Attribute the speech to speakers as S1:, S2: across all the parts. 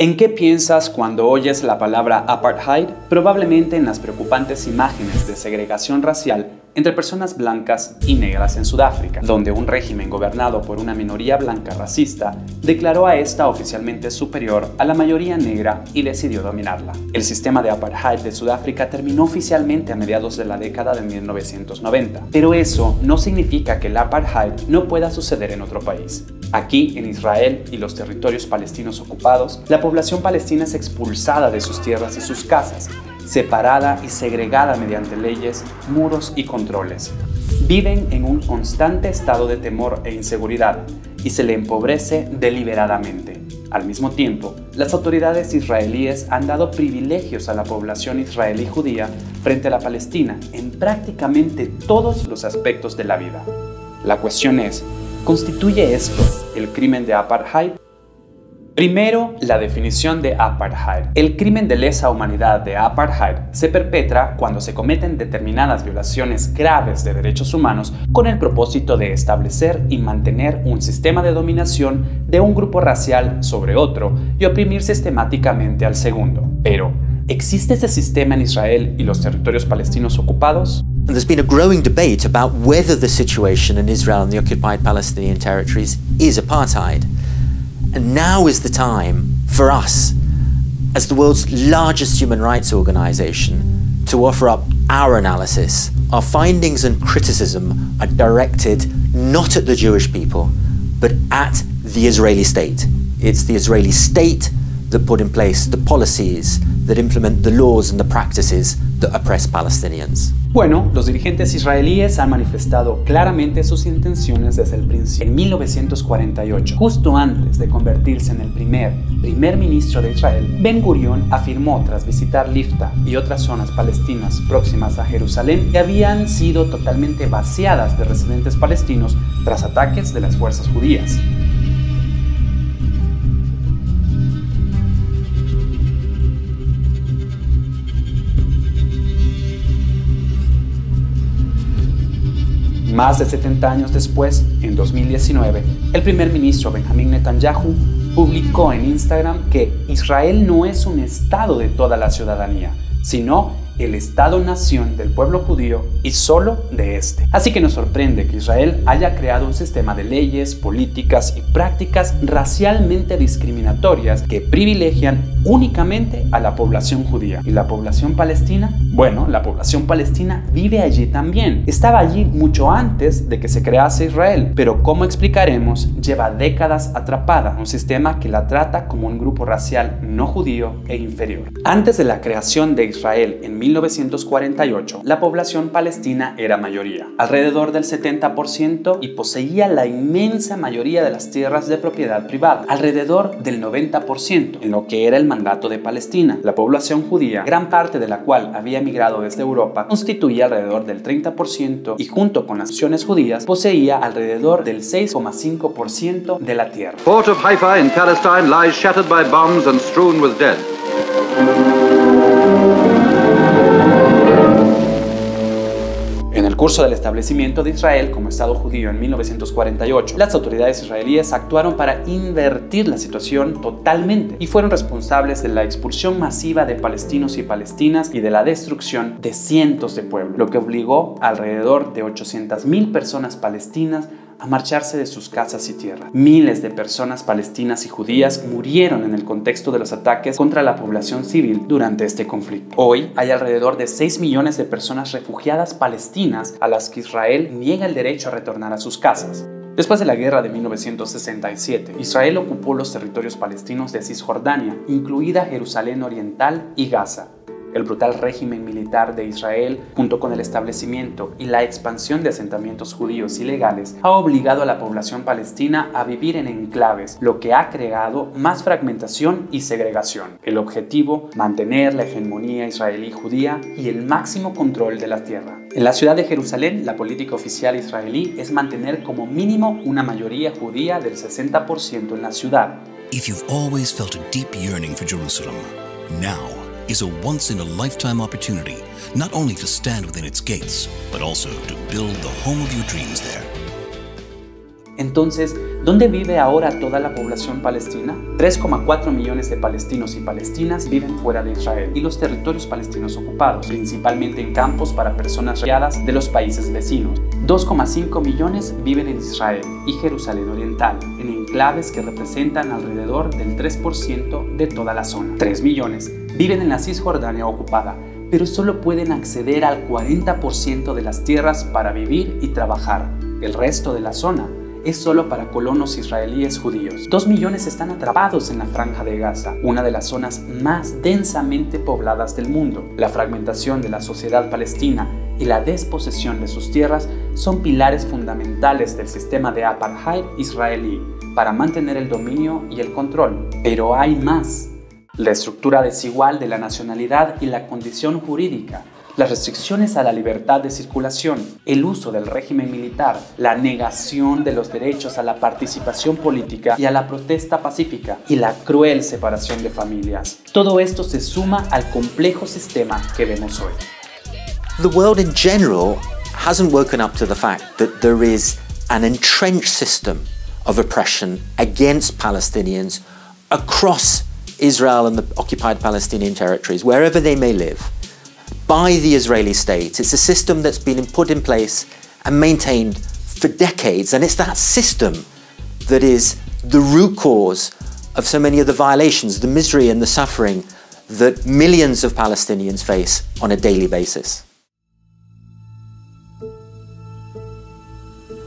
S1: ¿En qué piensas cuando oyes la palabra apartheid? Probablemente en las preocupantes imágenes de segregación racial entre personas blancas y negras en Sudáfrica, donde un régimen gobernado por una minoría blanca racista declaró a esta oficialmente superior a la mayoría negra y decidió dominarla. El sistema de apartheid de Sudáfrica terminó oficialmente a mediados de la década de 1990, pero eso no significa que el apartheid no pueda suceder en otro país. Aquí, en Israel y los territorios palestinos ocupados, la población palestina es expulsada de sus tierras y sus casas, separada y segregada mediante leyes, muros y controles. Viven en un constante estado de temor e inseguridad y se le empobrece deliberadamente. Al mismo tiempo, las autoridades israelíes han dado privilegios a la población israelí judía frente a la palestina en prácticamente todos los aspectos de la vida. La cuestión es, ¿constituye esto el crimen de apartheid? Primero, la definición de apartheid. El crimen de lesa humanidad de apartheid se perpetra cuando se cometen determinadas violaciones graves de derechos humanos con el propósito de establecer y mantener un sistema de dominación de un grupo racial sobre otro y oprimir sistemáticamente al segundo. Pero, ¿existe ese sistema en Israel y los territorios palestinos ocupados?
S2: And there's been a growing debate about whether the situation in Israel and the occupied Palestinian territories is apartheid. And now is the time for us, as the world's largest human rights organization, to offer up our analysis. Our findings and criticism are directed not at the Jewish people, but at the Israeli state. It's the Israeli state that put in place the policies that implement the laws and the practices that oppress Palestinians.
S1: Bueno, los dirigentes israelíes han manifestado claramente sus intenciones desde el principio. En 1948, justo antes de convertirse en el primer ministro de Israel, Ben Gurion afirmó tras visitar Lifta y otras zonas palestinas próximas a Jerusalén que habían sido totalmente vaciadas de residentes palestinos tras ataques de las fuerzas judías. Más de 70 años después, en 2019, el primer ministro Benjamin Netanyahu publicó en Instagram que Israel no es un estado de toda la ciudadanía, sino el Estado-nación del pueblo judío y solo de este. Así que nos sorprende que Israel haya creado un sistema de leyes, políticas y prácticas racialmente discriminatorias que privilegian únicamente a la población judía. ¿Y la población palestina? Bueno, la población palestina vive allí también. Estaba allí mucho antes de que se crease Israel, pero como explicaremos, lleva décadas atrapada en un sistema que la trata como un grupo racial no judío e inferior. Antes de la creación de Israel en 1948, la población palestina era mayoría, alrededor del 70%, y poseía la inmensa mayoría de las tierras de propiedad privada, alrededor del 90%, en lo que era el mandato de Palestina. La población judía, gran parte de la cual había emigrado desde Europa, constituía alrededor del 30% y junto con las naciones judías poseía alrededor del 6,5% de la tierra.
S3: Port of Haifa in Palestine lies shattered by bombs and strewn with dead.
S1: En el curso del establecimiento de Israel como Estado judío en 1948, las autoridades israelíes actuaron para invertir la situación totalmente y fueron responsables de la expulsión masiva de palestinos y palestinas y de la destrucción de cientos de pueblos, lo que obligó a alrededor de 800,000 personas palestinas a marcharse de sus casas y tierras. Miles de personas palestinas y judías murieron en el contexto de los ataques contra la población civil durante este conflicto. Hoy hay alrededor de 6 millones de personas refugiadas palestinas a las que Israel niega el derecho a retornar a sus casas. Después de la guerra de 1967, Israel ocupó los territorios palestinos de Cisjordania, incluida Jerusalén Oriental y Gaza. El brutal régimen militar de Israel, junto con el establecimiento y la expansión de asentamientos judíos ilegales, ha obligado a la población palestina a vivir en enclaves, lo que ha creado más fragmentación y segregación. El objetivo, mantener la hegemonía israelí judía y el máximo control de la tierra. En la ciudad de Jerusalén, la política oficial israelí es mantener como mínimo una mayoría judía del 60% en la ciudad.
S4: If you've always felt a deep yearning for Jerusalem, now is a once-in-a-lifetime opportunity, not only to stand within its gates, but also to build the home of your dreams there.
S1: Entonces, ¿Dónde vive ahora toda la población palestina? 3,4 millones de palestinos y palestinas viven fuera de Israel y los territorios palestinos ocupados, principalmente en campos para personas refugiadas de los países vecinos. 2,5 millones viven en Israel y Jerusalén Oriental, en enclaves que representan alrededor del 3% de toda la zona. 3 millones viven en la Cisjordania ocupada, pero solo pueden acceder al 40% de las tierras para vivir y trabajar. El resto de la zona es solo para colonos israelíes judíos. 2 millones están atrapados en la Franja de Gaza, una de las zonas más densamente pobladas del mundo. La fragmentación de la sociedad palestina y la desposesión de sus tierras son pilares fundamentales del sistema de apartheid israelí para mantener el dominio y el control. Pero hay más. La estructura desigual de la nacionalidad y la condición jurídica, las restricciones a la libertad de circulación, el uso del régimen militar, la negación de los derechos a la participación política y a la protesta pacífica y la cruel separación de familias. Todo esto se suma al complejo sistema que vemos hoy.
S2: The world in general hasn't woken up to the fact that there is an entrenched system of oppression against Palestinians across Israel and the occupied Palestinian territories, wherever they may live, by the Israeli state. It's a system that's been put in place and maintained for decades, and it's that system that is the root cause of so many of the violations, the misery and the suffering that millions of Palestinians face on a daily basis.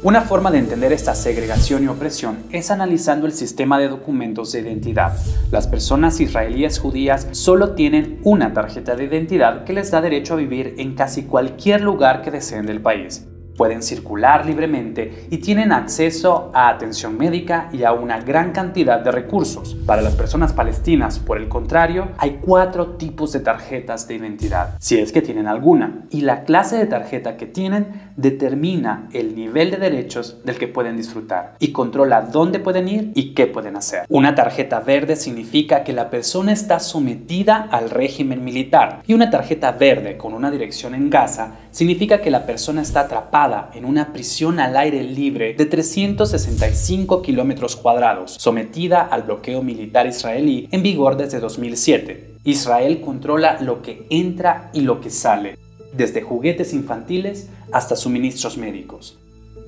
S1: Una forma de entender esta segregación y opresión es analizando el sistema de documentos de identidad. Las personas israelíes judías solo tienen una tarjeta de identidad que les da derecho a vivir en casi cualquier lugar que deseen del país. Pueden circular libremente y tienen acceso a atención médica y a una gran cantidad de recursos. Para las personas palestinas, por el contrario, hay 4 tipos de tarjetas de identidad, si es que tienen alguna, y la clase de tarjeta que tienen determina el nivel de derechos del que pueden disfrutar y controla dónde pueden ir y qué pueden hacer. Una tarjeta verde significa que la persona está sometida al régimen militar, y una tarjeta verde con una dirección en Gaza significa que la persona está atrapada en una prisión al aire libre de 365 kilómetros cuadrados, sometida al bloqueo militar israelí en vigor desde 2007. Israel controla lo que entra y lo que sale, desde juguetes infantiles hasta suministros médicos.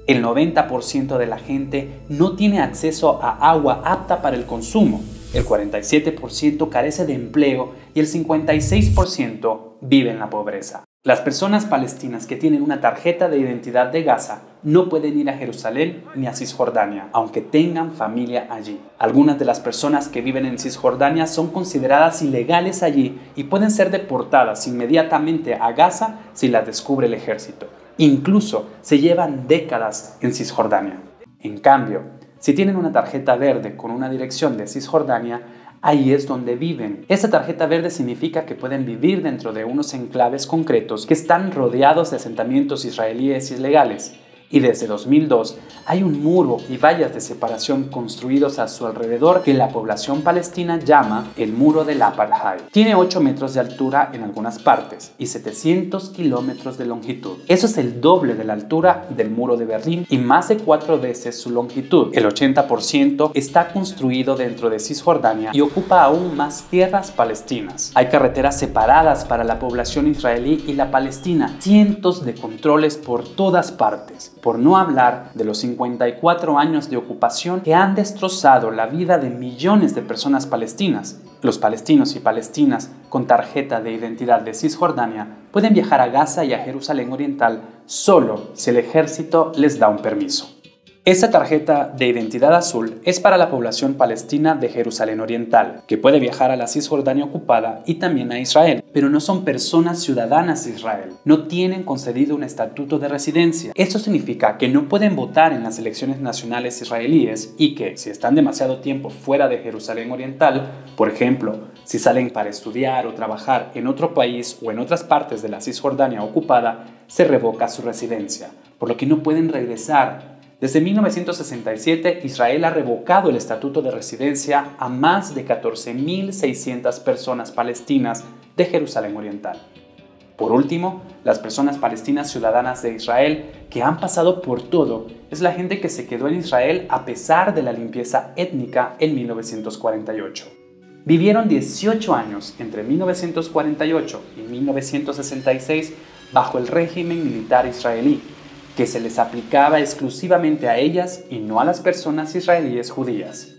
S1: El 90% de la gente no tiene acceso a agua apta para el consumo, el 47% carece de empleo y el 56% vive en la pobreza. Las personas palestinas que tienen una tarjeta de identidad de Gaza no pueden ir a Jerusalén ni a Cisjordania, aunque tengan familia allí. Algunas de las personas que viven en Cisjordania son consideradas ilegales allí y pueden ser deportadas inmediatamente a Gaza si las descubre el ejército. Incluso se llevan décadas en Cisjordania. En cambio, si tienen una tarjeta verde con una dirección de Cisjordania, ahí es donde viven. Esta tarjeta verde significa que pueden vivir dentro de unos enclaves concretos que están rodeados de asentamientos israelíes ilegales. Y desde 2002 hay un muro y vallas de separación construidos a su alrededor que la población palestina llama el muro del apartheid. Tiene 8 metros de altura en algunas partes y 700 kilómetros de longitud. Eso es el doble de la altura del muro de Berlín y más de 4 veces su longitud. El 80% está construido dentro de Cisjordania y ocupa aún más tierras palestinas. Hay carreteras separadas para la población israelí y la palestina, cientos de controles por todas partes. Por no hablar de los 54 años de ocupación que han destrozado la vida de millones de personas palestinas. Los palestinos y palestinas con tarjeta de identidad de Cisjordania pueden viajar a Gaza y a Jerusalén Oriental solo si el ejército les da un permiso. Esta tarjeta de identidad azul es para la población palestina de Jerusalén Oriental, que puede viajar a la Cisjordania ocupada y también a Israel, pero no son personas ciudadanas de Israel. No tienen concedido un estatuto de residencia. Esto significa que no pueden votar en las elecciones nacionales israelíes y que, si están demasiado tiempo fuera de Jerusalén Oriental, por ejemplo, si salen para estudiar o trabajar en otro país o en otras partes de la Cisjordania ocupada, se revoca su residencia, por lo que no pueden regresar. Desde 1967, Israel ha revocado el estatuto de residencia a más de 14.600 personas palestinas de Jerusalén Oriental. Por último, las personas palestinas ciudadanas de Israel que han pasado por todo es la gente que se quedó en Israel a pesar de la limpieza étnica en 1948. Vivieron 18 años entre 1948 y 1966 bajo el régimen militar israelí, que se les aplicaba exclusivamente a ellas y no a las personas israelíes judías.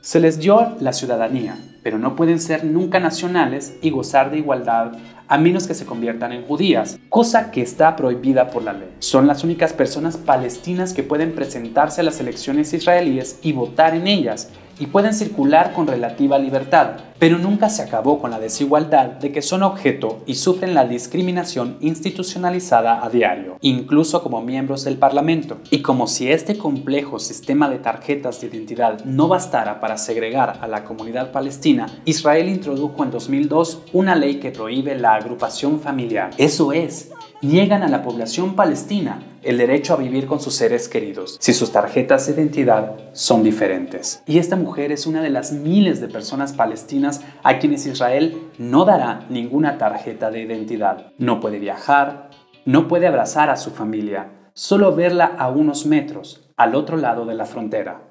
S1: Se les dio la ciudadanía, pero no pueden ser nunca nacionales y gozar de igualdad a menos que se conviertan en judías, cosa que está prohibida por la ley. Son las únicas personas palestinas que pueden presentarse a las elecciones israelíes y votar en ellas, y pueden circular con relativa libertad, pero nunca se acabó con la desigualdad de que son objeto y sufren la discriminación institucionalizada a diario, incluso como miembros del Parlamento. Y como si este complejo sistema de tarjetas de identidad no bastara para segregar a la comunidad palestina, Israel introdujo en 2002 una ley que prohíbe la agrupación familiar. Eso es, niegan a la población palestina el derecho a vivir con sus seres queridos si sus tarjetas de identidad son diferentes. Y esta mujer es una de las miles de personas palestinas a quienes Israel no dará ninguna tarjeta de identidad. No puede viajar, no puede abrazar a su familia, solo verla a unos metros, al otro lado de la frontera.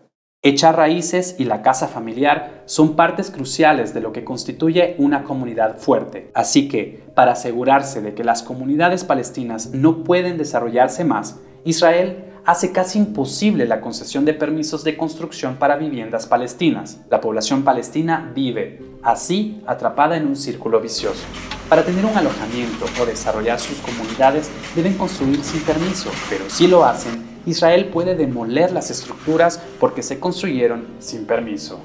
S1: Echar raíces y la casa familiar son partes cruciales de lo que constituye una comunidad fuerte. Así que, para asegurarse de que las comunidades palestinas no pueden desarrollarse más, Israel hace casi imposible la concesión de permisos de construcción para viviendas palestinas. La población palestina vive, así, atrapada en un círculo vicioso. Para tener un alojamiento o desarrollar sus comunidades deben construir sin permiso, pero si lo hacen, Israel puede demoler las estructuras porque se construyeron sin permiso.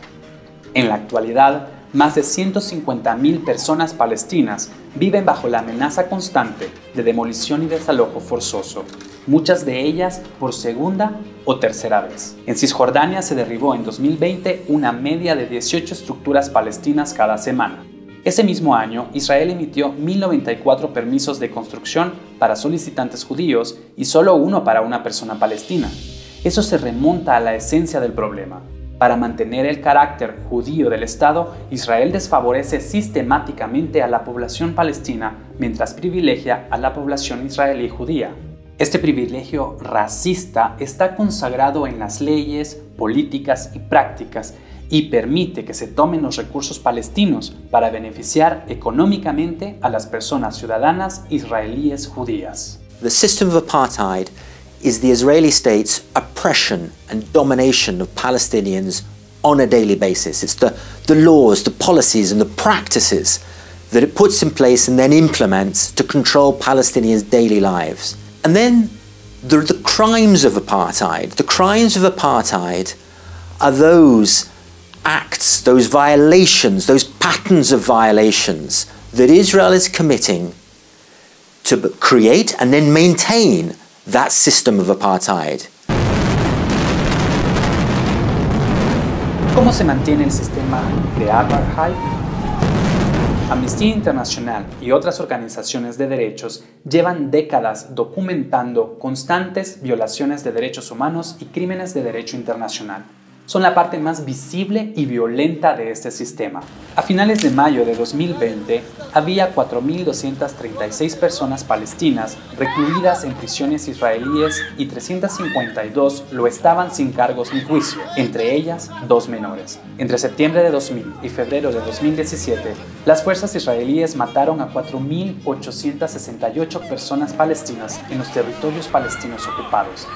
S1: En la actualidad, más de 150.000 personas palestinas viven bajo la amenaza constante de demolición y desalojo forzoso, muchas de ellas por segunda o tercera vez. En Cisjordania se derribó en 2020 una media de 18 estructuras palestinas cada semana. Ese mismo año, Israel emitió 1.094 permisos de construcción para solicitantes judíos y solo uno para una persona palestina. Eso se remonta a la esencia del problema. Para mantener el carácter judío del Estado, Israel desfavorece sistemáticamente a la población palestina mientras privilegia a la población israelí judía. Este privilegio racista está consagrado en las leyes, políticas y prácticas y permite que se tomen los recursos palestinos para beneficiar económicamente a las personas ciudadanas israelíes judías.
S2: The system of apartheid is the Israeli state's oppression and domination of Palestinians on a daily basis. It's the laws, the policies and the practices that it puts in place and then implements to control Palestinians' daily lives. And then there are the crimes of apartheid. The crimes of apartheid are those acts, those violations, those patterns of violations that Israel is committing to create and then maintain that system of apartheid.
S1: ¿Cómo se mantiene el sistema de apartheid? Amnistía Internacional y otras organizaciones de derechos llevan décadas documentando constantes violaciones de derechos humanos y crímenes de derecho internacional. Son la parte más visible y violenta de este sistema. A finales de mayo de 2020, había 4.236 personas palestinas recluidas en prisiones israelíes y 352 lo estaban sin cargos ni juicio, entre ellas 2 menores. Entre septiembre de 2000 y febrero de 2017, las fuerzas israelíes mataron a 4.868 personas palestinas en los territorios palestinos ocupados,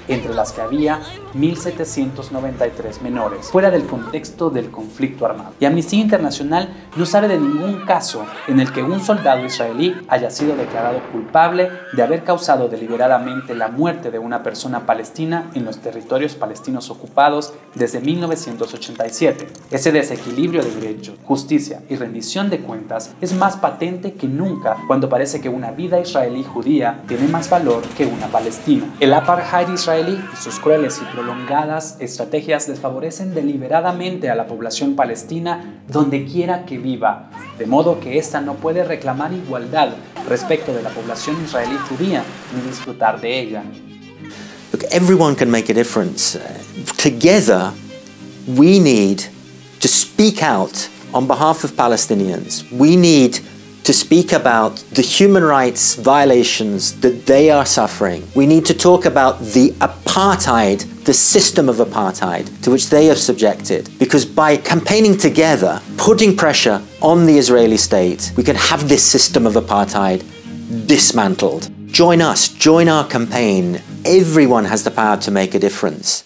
S1: entre las que había 1.793 menores, fuera del contexto del conflicto armado. Y Amnistía Internacional no sabe de ningún caso en el que un soldado israelí haya sido declarado culpable de haber causado deliberadamente la muerte de una persona palestina en los territorios palestinos ocupados desde 1987. Ese desequilibrio de derechos, justicia y rendición de cuentas es más patente que nunca cuando parece que una vida israelí judía tiene más valor que una palestina. El apartheid israelí y sus crueles y prolongadas estrategias desfavorecen deliberadamente a la población palestina donde quiera que viva, de modo que ésta no puede reclamar igualdad respecto de la población israelí judía ni disfrutar de ella.
S2: Look, everyone can make a difference. Together, we need to speak out on behalf of Palestinians. We need to speak about the human rights violations that they are suffering. We need to talk about the apartheid, the system of apartheid to which they have subjected. Because by campaigning together, putting pressure on the Israeli state, we can have this system of apartheid dismantled. Join us, join our campaign. Everyone has the power to make a difference.